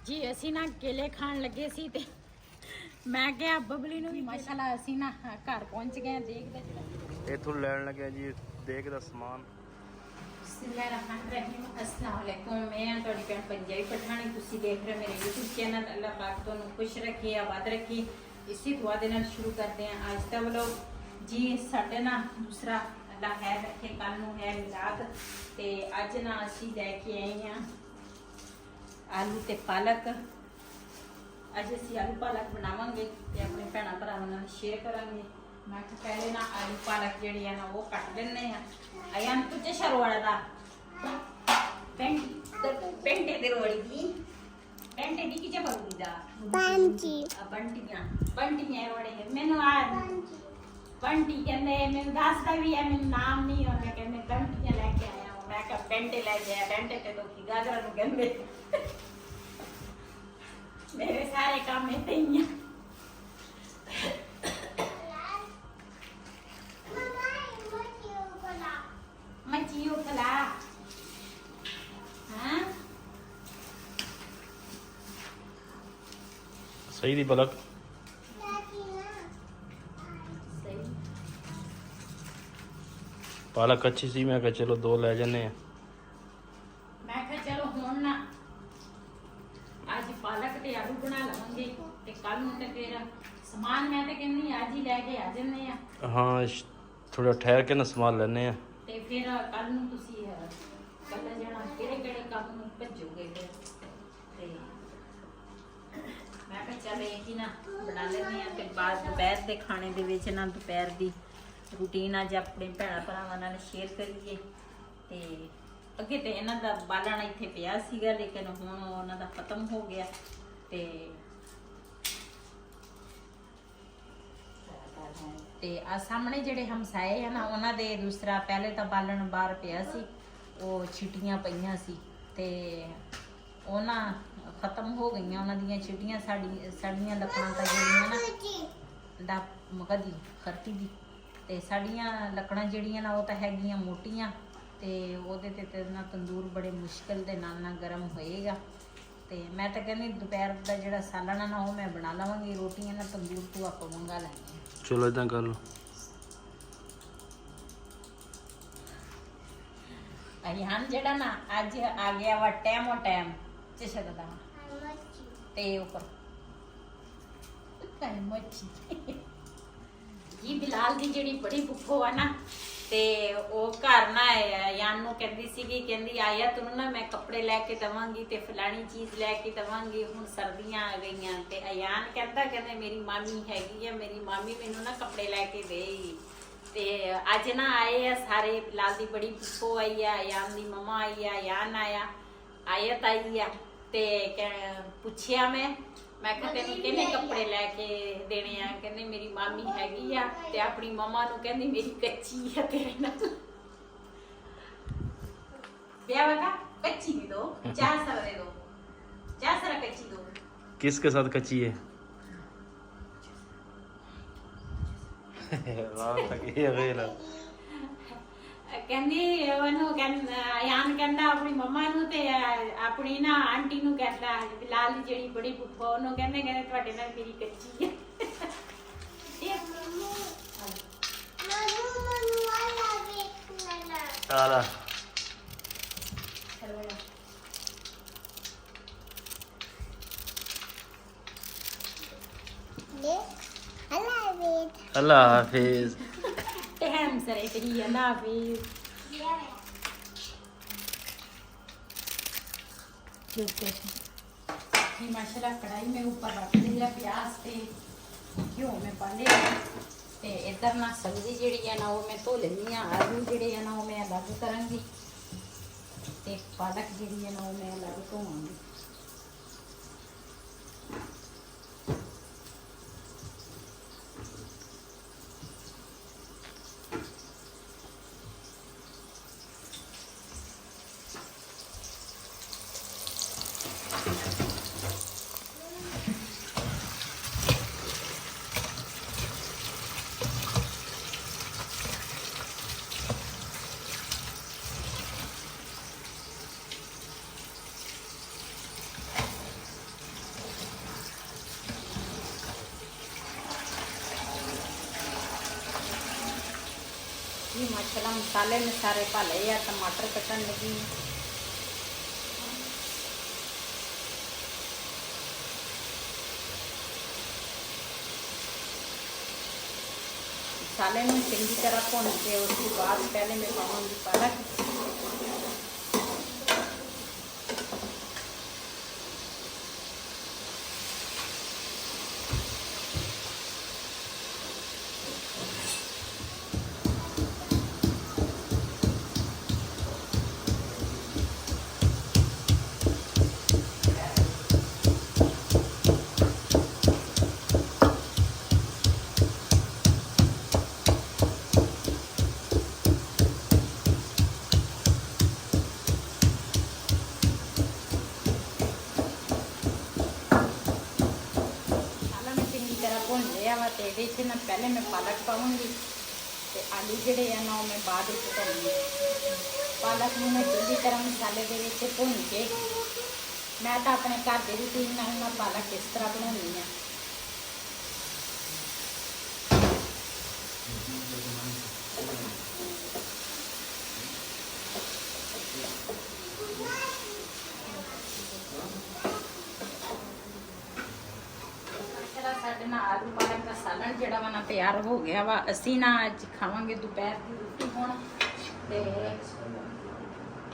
जी असी ना केले खान लगे सी ते मैं क्या बबली नु भी माशाल्लाह असी ना घर पहुंच गए देखते इथों लैन लगे जी देखदा समान। बिस्मिल्लाहिर्रहमानिर्रहीम अस्सलाम वालेकुम। मैं थोड़ी भैन पंजाबी पठानी तुसी देख रहे मेरे यूट्यूब चैनल। अल्लाह पाक तुहानू खुश रखे आबाद रखे। इसी दुआ दे नाल शुरू करते हैं आज दा व्लॉग। जी साडे ना दूसरा अल्लाह है रखे कल नू है मिलाद ते अज ना असी लैके आए हैं आलू ते पालक। अज असी आलू पालक बनावांगे ते अपने भैन भरावां नाल शेयर करांगे। मैं पहले ना आलू पालक जिहड़ी है ना वो कट लेने हैं। अयान तुझे शरवाड़ा दा पेंटे दे रोड़ी दी पेंटे दी किचे बरुदी दा बंटियां रोड़े है मैनू आ बंटी कहंदे मैनू दसदा भी है मैनू नाम नहीं होंदा कहंदे बंटियां लेके आया हूं। मैं कहा पेंटे लेके आया पेंटे ते लोकी गाजरा नु कहंदे मेरे सारे काम में तैयां मचियो खला हां सही दी पलक पालक अच्छी सी। मैं कहा चलो दो ले जाने हैं। मैं कहा चलो हुण ना आज पालक ते आलू बना लवांगे ते कल नूं ते फिर समान मैं ते कहनी आज ही लेके आ जन्ने आ। हाँ थोड़ा ठहर के ना संभाल लेने हैं ते फिर कल नूं तुसी कल जाना किहड़े काम नूं भज्जोगे फिर ते मैं कहा चल एक ही ना बना लेने आ ते बाद दोपहर दे खाने दे विच ना दोपहर दी रूटीन अज अपने भैन भरावां नाल शेयर करिए। ते अगे तो इन्हां दा बालण इत्थे पिया सीगा लेकिन हुण उन्हां दा खत्म हो गया ते आ सामने जिहड़े हमसाए है ना उन्हां दे दूसरा पहले तो बालण बाहर पिया सी वो छिटियां पईयां सी ते उन्हां खत्म हो गईयां उन्हां दियां छिटियां साड़ियां लकड़ां तां जिहड़ियां ना दा मगदी खरती दी ते साड़ियां लकड़ां जिहड़ियां ना वो तां हैगियां मोटियां ते ओहदे ते ना तंदूर बड़े मुश्किल दे नाल ना गर्म होएगा। ते मैं तो कहनी दोपहर दा जिहड़ा सालन है ना वो मैं बना लवांगी रोटियां ना तंदूर तो आप मंगा लैंगे। चलो इदां कर लो। अरियान जिहड़ा ना अज आ गया वा टाइम चशक दा ते ऊपर मच्छी जी बिलाल दी जिहड़ी बड़ी भुक्खो है ना ते ਉਹ ਘਰ ਨਾ ਅਯਾਨ ਨੂੰ ਕਹਿੰਦੀ ਸੀਗੀ ਕਹਿੰਦੀ ਆਇਆ ਤੈਨੂੰ ਨਾ ਮੈਂ ਕੱਪੜੇ ਲੈ ਕੇ ਦਵਾਂਗੀ ਤੇ ਫਲਾਣੀ ਚੀਜ਼ ਲੈ ਕੇ ਦਵਾਂਗੀ। ਹੁਣ ਸਰਦੀਆਂ ਆ ਗਈਆਂ ਤੇ ਅਯਾਨ ਕਹਿੰਦੇ ਮੇਰੀ ਮਾਮੀ ਹੈਗੀ ਆ ਮੇਰੀ ਮਾਮੀ ਮੈਨੂੰ ਨਾ ਕੱਪੜੇ ਲੈ ਕੇ ਦੇਗੀ। ਤੇ ਅੱਜ ਨਾ ਆਏ ਆ ਸਾਰੇ ਬਿਲਾਲ ਦੀ ਬੜੀ ਭੁੱਖੋ ਆਈ ਆ ਅਯਾਨ ਦੀ ਮਮਾ ਆਈ ਆ ਅਯਾਨ ਆਇਆ ਆਇਤ ਆਈ ਆ ਤੇ ਪੁੱਛਿਆ मैं कहा तेन किहने कपड़े लैके देने आ कहंदे मेरी मामी हैगी आ ते अपनी मम्मा नूं कहंदी मेरी कच्ची है तेरे नाल ब्याह का कच्ची भी दो चार सर दे दो चार सर कच्ची दो। किसके साथ कच्ची है? वाह तक ये गैला कहंदी ओनू यान कहंदा अपनी मम्मा नूं ते अपनी ना आंटी नूं कहंदा बिलाल दी जेहड़ी बड़ी भुक्खो ओनू कहंदे तुहाडे नाल मेरी कच्ची है। आला अल्लाह हाफिज टाइम सरे तेरी अल्लाह हाफिज। जी माशाल्लाह कढ़ाई में ऊपर रख दिया प्याज ते घ्यो में पा लिया ते इधर ना सब्जी जिहड़ी है ना वो मैं धो लेनी आ आलू जिहड़े है ना वो मैं अलग करांगी ते पालक जिहड़ी है ना वो मैं अलग धोवांगी। चला मसाले में सारे पा ले या टमाटर कटन लगी मसाले में चंगी तरह भुन के उसके बाद पहले मैं पाऊंगी पालक ਤੇ ਇਹਦੇ 'ਚ ਨਾ ਪਹਿਲੇ ਮੈਂ ਪਾਲਕ ਪਾਵਾਂਗੀ ਤੇ ਆਲੂ ਜਿਹੜੇ ਆ ਨਾ ਉਹ ਮੈਂ ਬਾਅਦ ਵਿੱਚ ਪਾਉਂਗੀ ਪਾਲਕ ਨੂੰ ਮੈਂ ਚੰਗੀ ਤਰ੍ਹਾਂ ਮਸਾਲੇ ਦੇ ਵਿੱਚ ਭੁੰਨ ਕੇ ਮੈਂ ਤਾਂ ਆਪਣੇ ਘਰ ਦੇ ਰੂਟੀਨ ਨਾਲ ਮੈਂ ਪਾਲਕ ਇਸ ਤਰ੍ਹਾਂ ਬਣਾਉਂਦੀ ਆ ਸਾਡੇ ਨਾਲ ਆਲੂ ਪਾਲਕ ਦਾ ਸਾਲਣ ਜਿਹੜਾ ਵਾ ਨਾ ਤਿਆਰ ਹੋ ਗਿਆ ਵਾ ਅਸੀਂ ਨਾ ਅੱਜ ਖਾਵਾਂਗੇ ਦੁਪਹਿਰ ਦੀ ਰੋਟੀ ਹੁਣ ਤੇ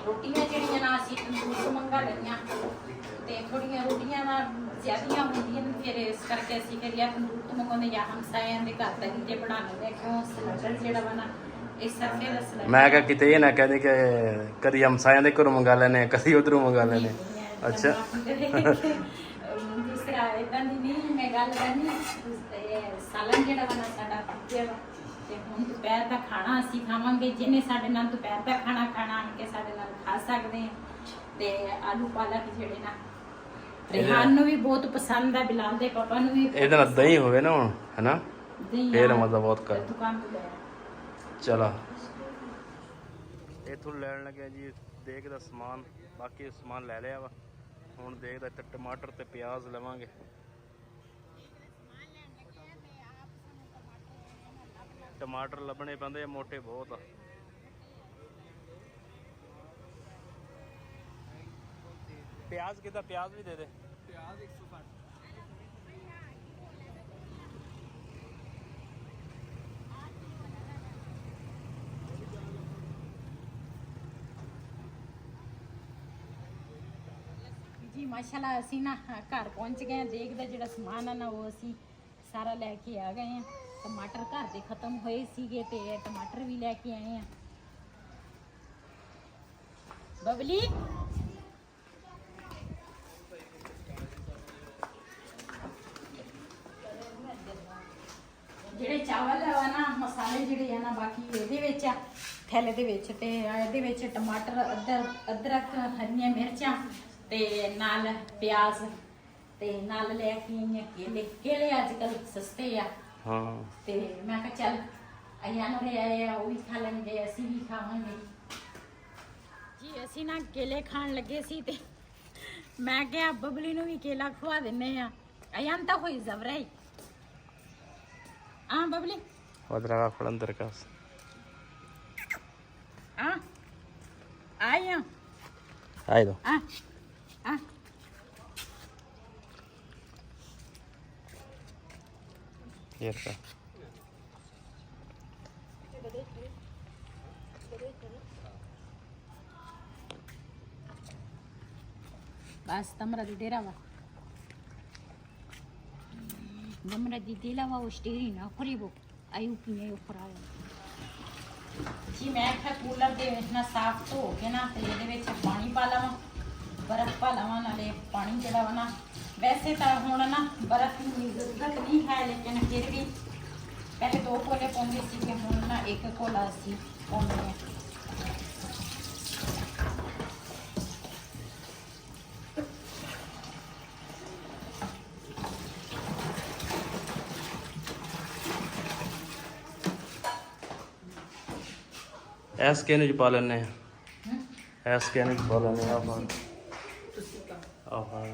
ਰੋਟੀਆਂ ਜਿਹੜੀਆਂ ਨਾ ਅਸੀਂ ਤੰਦੂਰ ਤੋਂ ਮੰਗਾ ਲਈਆਂ ਤੇ ਥੋੜੀਆਂ ਰੋਟੀਆਂ ਨਾ ਜ਼ਿਆਦੀਆਂ ਹੁੰਦੀਆਂ ਨੇ ਫਿਰ ਇਸ ਕਰਕੇ ਅਸੀਂ ਕਰਿਆ ਤੰਦੂਰ ਤੋਂ ਮੰਗਾਉਂਦੇ ਜਾਂ ਹਮਸਾਇਆਂ ਦੇ ਘਰ ਦਾ ਕਿਤੇ ਬਣਾ ਲੈਂਦੇ ਕਿਉਂ ਸਿਲੰਡਰ ਜਿਹੜਾ ਵਾ ਨਾ ਇਸ ਸਰਫੇ ਦਾ ਸਿਲੰਡਰ ਮੈਂ ਕਿਹਾ ਕਿਤੇ ਇਹ ਨਾ ਕਹਿੰਦੇ ਕਿ ਕਦੀ ਹਮਸਾਇਆਂ ਦੇ ਘਰੋਂ ਮੰਗਾ ਲੈਣੇ ਕਦੀ ਉਧਰੋਂ ਮੰਗਾ ਲੈਣੇ ਅੱਛਾ ਦੂਸਰਾ ਇਦਾਂ ਦੀ ਨਹੀਂ ਮੈਂ ਗੱਲ ਕਰਨੀ ਸਾਲਣ ਜਿਹੜਾ ਵਾ ਨਾ ਸਾਡਾ ਪੱਕਿਆ ਵਾ ਤੇ ਹੁਣ ਦੁਪਹਿਰ ਦਾ ਖਾਣਾ ਅਸੀਂ ਖਾਵਾਂਗੇ ਜਿਹਨੇ ਸਾਡੇ ਨਾਲ ਦੁਪਹਿਰ ਦਾ ਖਾਣਾ ਖਾਣਾ ਆਣ ਕੇ ਸਾਡੇ ਨਾਲ ਖਾ ਸਕਦੇ ਆ ਤੇ ਆਲੂ ਪਾਲਕ ਜਿਹੜੇ ਨਾ ਰਿਹਾਨ ਨੂੰ ਵੀ ਬਹੁਤ ਪਸੰਦ ਆ ਬਿਲਾਲ ਦੇ ਪਾਪਾ ਨੂੰ ਵੀ ਇਹਦੇ ਨਾਲ ਦਹੀਂ ਹੋਵੇ ਨਾ ਹੁਣ ਹੈਨਾ ਫੇਰ ਮਜ਼ਾ ਬਹੁਤ ਕਰ ਦੁਕਾਨ ਤੋਂ ਲਿਆ ਚਲਾ ਇਥੋਂ ਲੈਣ ਲੱਗਿਆ ਜੀ ਦੇਖਦਾ ਸਮਾਨ ਬਾਕੀ ਸਮਾਨ ਲੈ ਲਿਆ ਵਾ ਹੁਣ ਦੇਖਦਾ ਤੇ ਟਮਾਟਰ ਤੇ ਪਿਆਜ਼ ਲਵਾਂਗੇ ਟਮਾਟਰ ਲੱਭਣੇ ਪੈਂਦੇ ਆ ਮੋਟੇ ਬਹੁਤ ਆ ਪਿਆਜ਼ ਕਿਦਾ ਪਿਆਜ਼ ਵੀ ਦੇ ਦੇ ਪਿਆਜ਼ 160 ਜੀ ਮਾਸ਼ਾਅੱਲਾ ਅਸੀਂ ਨਾ ਘਰ ਪਹੁੰਚ ਗਏ ਦੇਖਦਾ ਜਿਹੜਾ ਸਮਾਨ ਆ ਨਾ ਉਹ ਅਸੀਂ ਸਾਰਾ ਲੈ ਕੇ ਆ ਗਏ ਆ ਟਮਾਟਰ ਘਰ ਦੇ ਖਤਮ ਹੋਏ ਸੀਗੇ ਤੇ ਟਮਾਟਰ ਵੀ ਲੈ ਕੇ ਆਏ ਆ ਬਬਲੀ ਜਿਹੜੇ ਚਾਵਲ ਆ ਨਾ ਮਸਾਲੇ ਜਿਹੜੇ ਆ ਨਾ ਬਾਕੀ ਇਹਦੇ ਵਿੱਚ ਆ ਥੈਲੇ ਦੇ ਵਿੱਚ ਤੇ ਇਹਦੇ ਵਿੱਚ ਟਮਾਟਰ ਅਦਰਕ ਹਰੀਆਂ ਮਿਰਚਾਂ ਤੇ ਨਾਲ ਪਿਆਜ਼ ਤੇ ਨਾਲ ਲੈ ਕੇ ਆਈਆਂ ਕੇਲੇ ਅੱਜ ਕੱਲ ਸਸਤੇ ਆ ਹਾਂ ਤੇ ਮੈਂ ਕਿਹਾ ਚੱਲ ਆਇਆ ਨੂੰ ਆਏ ਆ ਉਹ ਵੀ ਖਾ ਲੈਣਗੇ ਅਸੀਂ ਵੀ ਖਾਵਾਂਗੇ ਜੀ ਅਸੀਂ ਨਾ ਕੇਲੇ ਖਾਣ ਲੱਗੇ ਸੀ ਤੇ ਮੈਂ ਕਿਹਾ ਬਬਲੀ ਨੂੰ ਵੀ ਕੇਲਾ ਖਵਾ ਦਿੰਨੇ ਆ ਆਇਆ ਤਾਂ ਹੋਈ ਜ਼ਬਰਾਈ ਆ ਬਬਲੀ ਉਹਦਾ ਫੜ ਅੰਦਰ ਕਾਸ ਆ ਆਇਆ ਆਈ ਦੋ ਆ ਆ Yerka. Bas tamra di dera wa. Namra di dela wa ushteri na khoribo. Ayu pine ukhraaya. ਜੀ ਮੈਂ ਕਿਹਾ ਕੂਲਰ ਦੇ ਵਿੱਚ ਨਾ ਸਾਫ਼ ਧੋ ਕੇ ਨਾ ਤੇ ਇਹਦੇ ਵਿੱਚ ਪਾਣੀ ਪਾ ਲਵਾਂ ਬਰਫ਼ ਪਾ ਲਵਾਂ ਨਾਲੇ ਪਾਣੀ ਜਿਹੜਾ ਵਾ ਨਾ ਵੈਸੇ ਤਾਂ ਹੁਣ ਨਾ ਬਰਫ਼ ਦੀ ਜ਼ਰੂਰਤ ਨਹੀਂ ਹੈ ਲੇਕਿਨ ਫਿਰ ਵੀ ਪਹਿਲੇ 2 ਕੋਲੇ ਪਾਉਂਦੇ ਸੀ ਕਿ ਹੁਣ ਨਾ 1 ਕੋਲਾ ਅਸੀਂ ਪਾਉਂਦੇ ਹਾਂ ਐਸ ਕੇ ਨੂੰ ਪਾ ਲੈਣੇ ਐਸ ਕੇ ਨੂੰ ਪਾ ਲੈਣੇ ਆ ਫਾਂ ਆ ਫਾਂ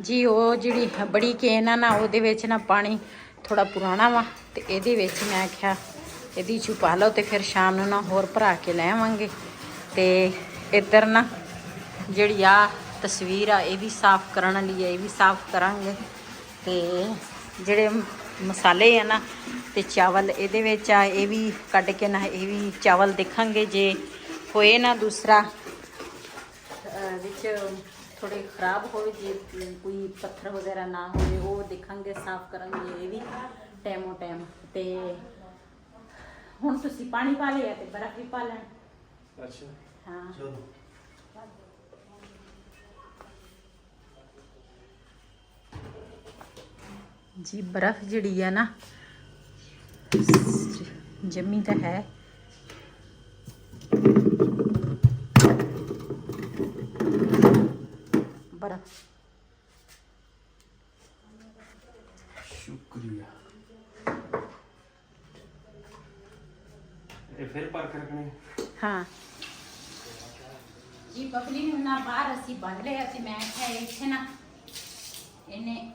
ਜੀ ਉਹ ਜਿਹੜੀ ਬੜੀ ਕੇਨ ਆ ਨਾ ਉਹਦੇ ਵਿੱਚ ਨਾ ਪਾਣੀ ਥੋੜਾ ਪੁਰਾਣਾ ਵਾ ਤੇ ਇਹਦੇ ਵਿੱਚ ਮੈਂ ਆਖਿਆ ਇਹਦੀ ਚ ਪਾ ਲਓ ਤੇ ਫਿਰ ਸ਼ਾਮ ਨੂੰ ਨਾ ਹੋਰ ਭਰਾ ਕੇ ਲੈ ਆਵਾਂਗੇ। ਤੇ ਇੱਧਰ ਨਾ ਜਿਹੜੀ ਆ ਤਸਵੀਰ ਆ ਇਹ ਵੀ ਸਾਫ਼ ਕਰਨ ਲਈ ਇਹ ਵੀ ਸਾਫ਼ ਕਰਾਂਗੇ। ਤੇ ਜਿਹੜੇ ਮਸਾਲੇ ਆ ਨਾ ਤੇ ਚਾਵਲ ਇਹਦੇ ਵਿੱਚ ਆ ਇਹ ਵੀ ਕੱਢ ਕੇ ਨਾ ਇਹ ਵੀ ਚਾਵਲ ਦੇਖਾਂਗੇ ਜੇ ਹੋਏ ਨਾ ਦੂਸਰਾ ਵਿੱਚ ਥੋੜੇ ਖਰਾਬ ਹੋਵੇ ਜੇ ਕੋਈ ਪੱਥਰ ਵਗੈਰਾ ਨਾ ਹੋਵੇ ਉਹ ਦੇਖਾਂਗੇ ਸਾਫ਼ ਕਰਾਂਗੇ ਇਹ ਵੀ ਟਾਈਮੋ ਟਾਈਮ। ਤੇ ਹੁਣ ਤੁਸੀਂ ਪਾਣੀ ਪਾ ਲਿਆ ਤੇ ਬਰਫ਼ ਵੀ ਪਾ ਲੈਣ। ਅੱਛਾ ਹਾਂ ਚਲੋ ਜੀ ਬਰਫ਼ ਜਿਹੜੀ ਆ ਨਾ ਜੰਮੀ ਤਾਂ ਹੈ। ਬਰਫ਼ ਸ਼ੁਕਰੀਆ। ਇਹ ਫਿਰ ਪਾਰ ਕਰਨੇ ਹਾਂ ਜੀ ਬਬਲੀ ਨੂੰ ਨਾ ਬਾਹਰ ਅਸੀਂ ਬੰਦ ਲਿਆ ਤੇ ਮੈਂ ਕਿਹਾ ਇੱਥੇ ਨਾ ਇਹਨੇ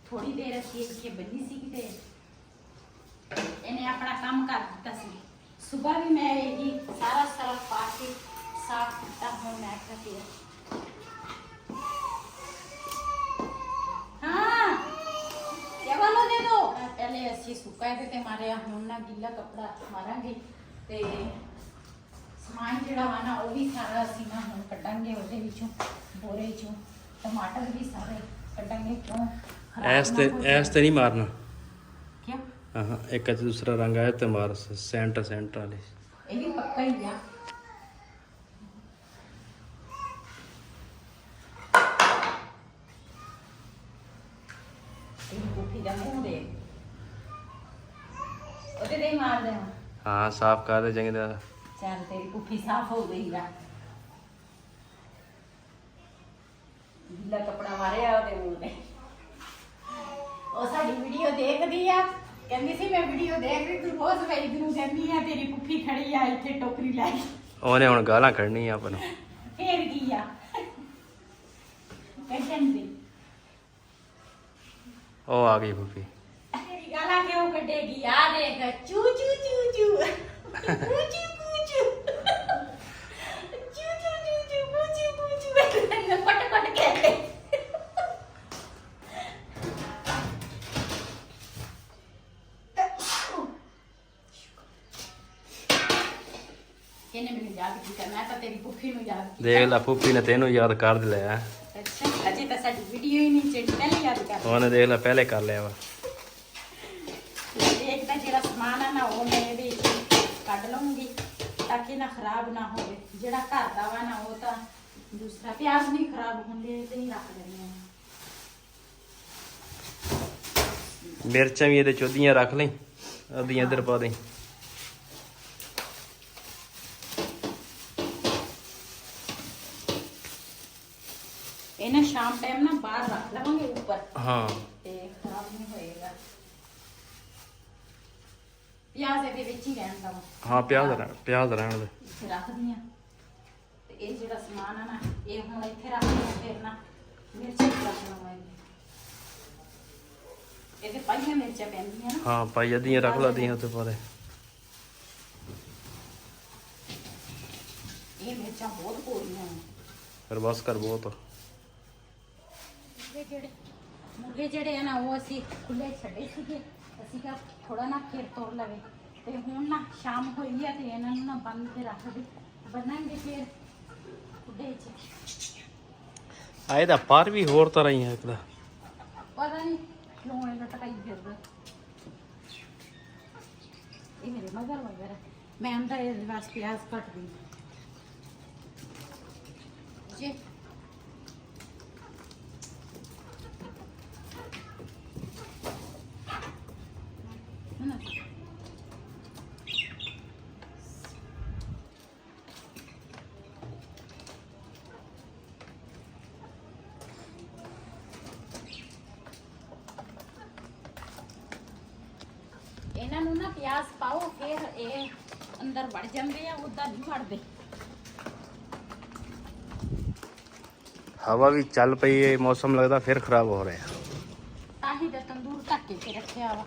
ਥੋੜੀ ਦੇਰ ਅਸੀਂ ਇੱਥੇ ਬੰਨੀ ਸੀ ਤੇ ਇਹਨੇ ਆਪਣਾ ਕੰਮ ਕਰ ਦਿੱਤਾ ਸੀ। ਸਵੇਰ ਵੀ ਮੈਂ ਇਹੀ ਸਾਰਾ ਸਰਫ ਪਾ ਕੇ ਸਾਫ਼ ਕੀਤਾ। ਹੁਣ ਮੈਂ ਕਿਹਾ ਫਿਰ हाँ क्या वाला दे दो पहले ऐसे सुखाए थे ते मारे ਹੁਣ ਨਾ ਗਿੱਲਾ ਕੱਪੜਾ ਮਾਰਾਂਗੇ ਤੇ ਸਮਾਨ ਜਿਹੜਾ ਵਾ ਨਾ ਉਹ ਵੀ ਸਾਰਾ ਅਸੀਂ ਨਾ ਹੁਣ ਕੱਢਾਂਗੇ ਉਹਦੇ ਵਿੱਚੋਂ ਬੋਰੇ ਚੋਂ। ਟਮਾਟਰ ਵੀ ਸਾਰੇ ਕੱਢਾਂਗੇ ਕਿਉਂ ਐਸ ਤੇ ਨਹੀਂ ਮਾਰਨਾ। ਕਿਉਂ ਹਾਂ ਇੱਕ ਤੇ ਦੂਸਰਾ ਰੰਗ ਆਇਆ ਤੇ ਮਾਰ ਸੈਂਟਰ ਵਾਲੇ ਇਹ ਵੀ ਪੱਕਾ ਹੀ ਆ। ਕੁੱਫੀ ਦਾ ਮੂੰਹ ਦੇ ਉਹਦੇ ਦੇ ਮਾਰ ਦੇ। ਹਾਂ ਸਾਫ਼ ਕਰ ਦੇ ਚੰਗੀ ਤਰ੍ਹਾਂ। ਚੱਲ ਤੇਰੀ ਕੁੱਫੀ ਸਾਫ਼ ਹੋ ਗਈ ਆ। ਗਿੱਲਾ ਕੱਪੜਾ ਮਾਰਿਆ ਉਹਦੇ ਮੂੰਹ ਤੇ। ਉਹ ਸਾਡੀ ਵੀਡੀਓ ਦੇਖਦੀ ਆ ਕਹਿੰਦੀ ਸੀ ਮੈਂ ਵੀਡੀਓ ਦੇਖ ਰਹੀ ਤੂੰ ਰੋਜ਼ ਵੇਖ ਨੂੰ ਜਾਂਦੀ ਆ ਤੇਰੀ ਕੁੱਫੀ ਖੜੀ ਆ ਇੱਥੇ ਟੋਕਰੀ ਲੈ ਕੇ। ਉਹਨੇ ਹੁਣ ਗਾਲਾਂ ਕੱਢਣੀ ਆਪਾਂ ਨੂੰ। ਫੇਰ ਕੀ ਆ ਕਹਿੰਦੀ ਉਹ ਆ ਗਈ ਫੁੱਫੀ। ਤੇਰੀ ਗਾਲਾਂ ਕਿਉਂ ਕੱਢੇਗੀ ਆ ਦੇਖ ਚੂ ਚੂ ਚੂ ਚੂ ਕੂਚੂ ਕੂਚੂ ਚੂ ਚੂ ਚੂ ਚੂ ਕੂਚੂ ਕੂਚੂ ਮੈਂ ਪਟ ਪਟ ਕਹਿੰਦੇ। ਇਹਨੇ ਮੈਨੂੰ ਯਾਦ ਕੀਤਾ ਮੈਂ ਤਾਂ ਤੇਰੀ ਪੁੱਫੀ ਨੂੰ ਯਾਦ ਕੀਤਾ। ਦੇਖ ਲੈ ਫੁੱਫੀ ਨੇ ਤੈਨੂੰ ਯਾਦ ਕਰ ਲਿਆ। ਅੱਛਾ ਅਜੇ ਤਾਂ ਸਾਡੀ ਵੀਡੀਓ ਹੀ ਨਹੀਂ ਚੜੀ ਪਹਿਲੇ ਯਾਦ ਕਰ। ਉਹਨੇ ਦੇਖ ਲੈ ਪਹਿਲੇ ਕਰ ਲਿਆ ਵਾ। ਇੱਕ ਤਾਂ ਜਿਹੜਾ ਸਮਾਨ ਆ ਨਾ ਉਹ ਮੈਂ ਇਹਦੇ ਕੱਢ ਲਵਾਂਗੀ ਤਾਂ ਕਿ ਨਾ ਖਰਾਬ ਨਾ ਹੋਵੇ। ਜਿਹੜਾ ਘਰ ਦਾ ਵਾ ਨਾ ਉਹ ਤਾਂ ਦੂਸਰਾ ਪਿਆਜ਼ ਨਹੀਂ ਖਰਾਬ ਹੁੰਦੇ ਤੇ ਹੀ ਰੱਖ ਲੈਂਦੇ ਆ। ਮਿਰਚਾਂ ਵੀ ਇਹਦੇ ਚੋਦੀਆਂ ਰੱਖ ਲਈ ਅੱਧੀਆਂ ਇੱਧਰ ਪਾ ਦੇ। ਇਹਨਾਂ ਸ਼ਾਮ ਟਾਈਮ ਨਾ ਬਾਹਰ ਰੱਖ ਲਵਾਂਗੇ ਉੱਪਰ। ਹਾਂ ਤੇ ਖਰਾਬ ਨਹੀਂ ਹੋਏਗਾ। ਪਿਆਜ਼ ਇਹਦੇ ਵਿੱਚ ਹੀ ਰਹਿਣ ਦਾ। ਹਾਂ ਪਿਆਜ਼ ਰਹਿਣ ਦੇ। ਇੱਥੇ ਰੱਖਦੀ ਆ ਤੇ ਇਹ ਜਿਹੜਾ ਸਮਾਨ ਆ ਨਾ ਇਹ ਹੁਣ ਇੱਥੇ ਰੱਖਦੇ ਆ ਫਿਰ ਨਾ ਮਿਰਚਾਂ ਵੀ ਰੱਖ ਲਵਾਂਗੇ। ਇਹਦੇ ਪਾਈਆਂ ਮਿਰਚਾਂ ਪੈਂਦੀਆਂ ਨਾ। ਹਾਂ ਪਾਈ ਅੱਧੀਆਂ ਰੱਖ ਲਾਦੀਆਂ ਉੱਤੇ ਪਾ ਦੇ। ਇਹ ਮਿਰਚਾਂ ਬਹੁਤ ਪੋੜੀਆਂ ਨੇ। ਫਿਰ ਬਸ ਕਰ ਬਹੁਤ। ਮੁਰਗੇ ਜਿਹੜੇ ਆ ਨਾ ਉਹ ਅਸੀਂ ਖੁੱਲੇ ਛੱਡੇ ਸੀਗੇ। ਅਸੀਂ ਕਿਹਾ ਥੋੜਾ ਨਾ ਫਿਰ ਤੋੜ ਲਵੇ ਤੇ ਹੁਣ ਨਾ ਸ਼ਾਮ ਹੋਈ ਆ ਤੇ ਇਹਨਾਂ ਨੂੰ ਨਾ ਬੰਨ ਕੇ ਰੱਖ ਦੇ ਬਣਾਂਗੇ ਫਿਰ ਖੁੱਡੇ ਚ। ਆਏ ਦਾ ਪਰ ਵੀ ਹੋਰ ਤਰ੍ਹਾਂ ਹੀ ਆ ਇੱਕ ਦਾ ਪਤਾ ਨਹੀਂ ਕਿਉਂ ਇਹ ਲਟਕਾਈ ਫਿਰਦਾ। ਇਹ ਮੇਰੇ ਮਗਰ ਵਗੈਰਾ ਮੈਂ ਅੰਦਰ ਇਹਦੇ ਵਾਸਤੇ ਪਿਆਜ਼ ਕੱਟਦੀ ਜੀ। ਇਹਨਾਂ ਨੂੰ ਨਾ ਪਿਆਜ਼ ਪਾਓ ਫਿਰ ਇਹ ਅੰਦਰ ਵੜ ਜਾਂਦੇ ਆ ਉਦਾਂ ਨਹੀਂ ਵੜਦੇ। ਹਵਾ ਵੀ ਚੱਲ ਪਈ ਹੈ, ਮੌਸਮ ਲੱਗਦਾ ਫਿਰ ਖਰਾਬ ਹੋ ਰਿਹਾ। ਤਾਂ ਹੀ ਤਾਂ ਤੰਦੂਰ ਢੱਕ ਕੇ ਰੱਖਿਆ ਵਾ।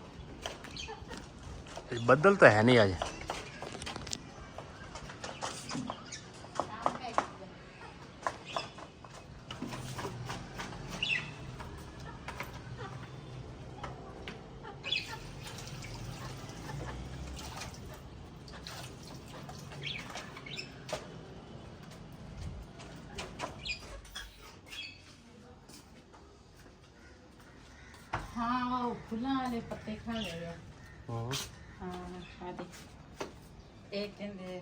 ਬੱਦਲ ਤਾਂ ਹੈ ਨਹੀਂ ਅੱਜ। ਹਾਂ ਉਹ ਫੁੱਲਾਂ ਵਾਲੇ ਪੱਤੇ ਖਾ ਗਏ ਆ। ਹਾਂ ਹਾਂ ਆ ਦੇ ਇਹ ਕਹਿੰਦੇ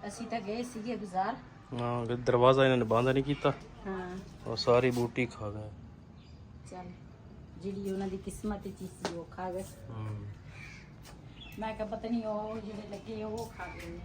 ਅਸੀਂ ਤਾਂ ਗਏ ਸੀਗੇ ਬਾਜ਼ਾਰ। ਹਾਂ ਦਰਵਾਜ਼ਾ ਇਹਨਾਂ ਨੇ ਬੰਦ ਨਹੀਂ ਕੀਤਾ, ਹਾਂ ਉਹ ਸਾਰੀ ਬੂਟੀ ਖਾ ਗਏ। ਚੱਲ ਜਿਹੜੀ ਉਹਨਾਂ ਦੀ ਕਿਸਮਤ ਵਿੱਚ ਸੀ ਉਹ ਖਾ ਗਏ। ਮੈਂ ਕਿਹਾ ਪਤਾ ਨਹੀਂ ਉਹ ਜਿਹੜੇ ਲੱਗੇ ਉਹ ਖਾ ਗਏ ਨੇ।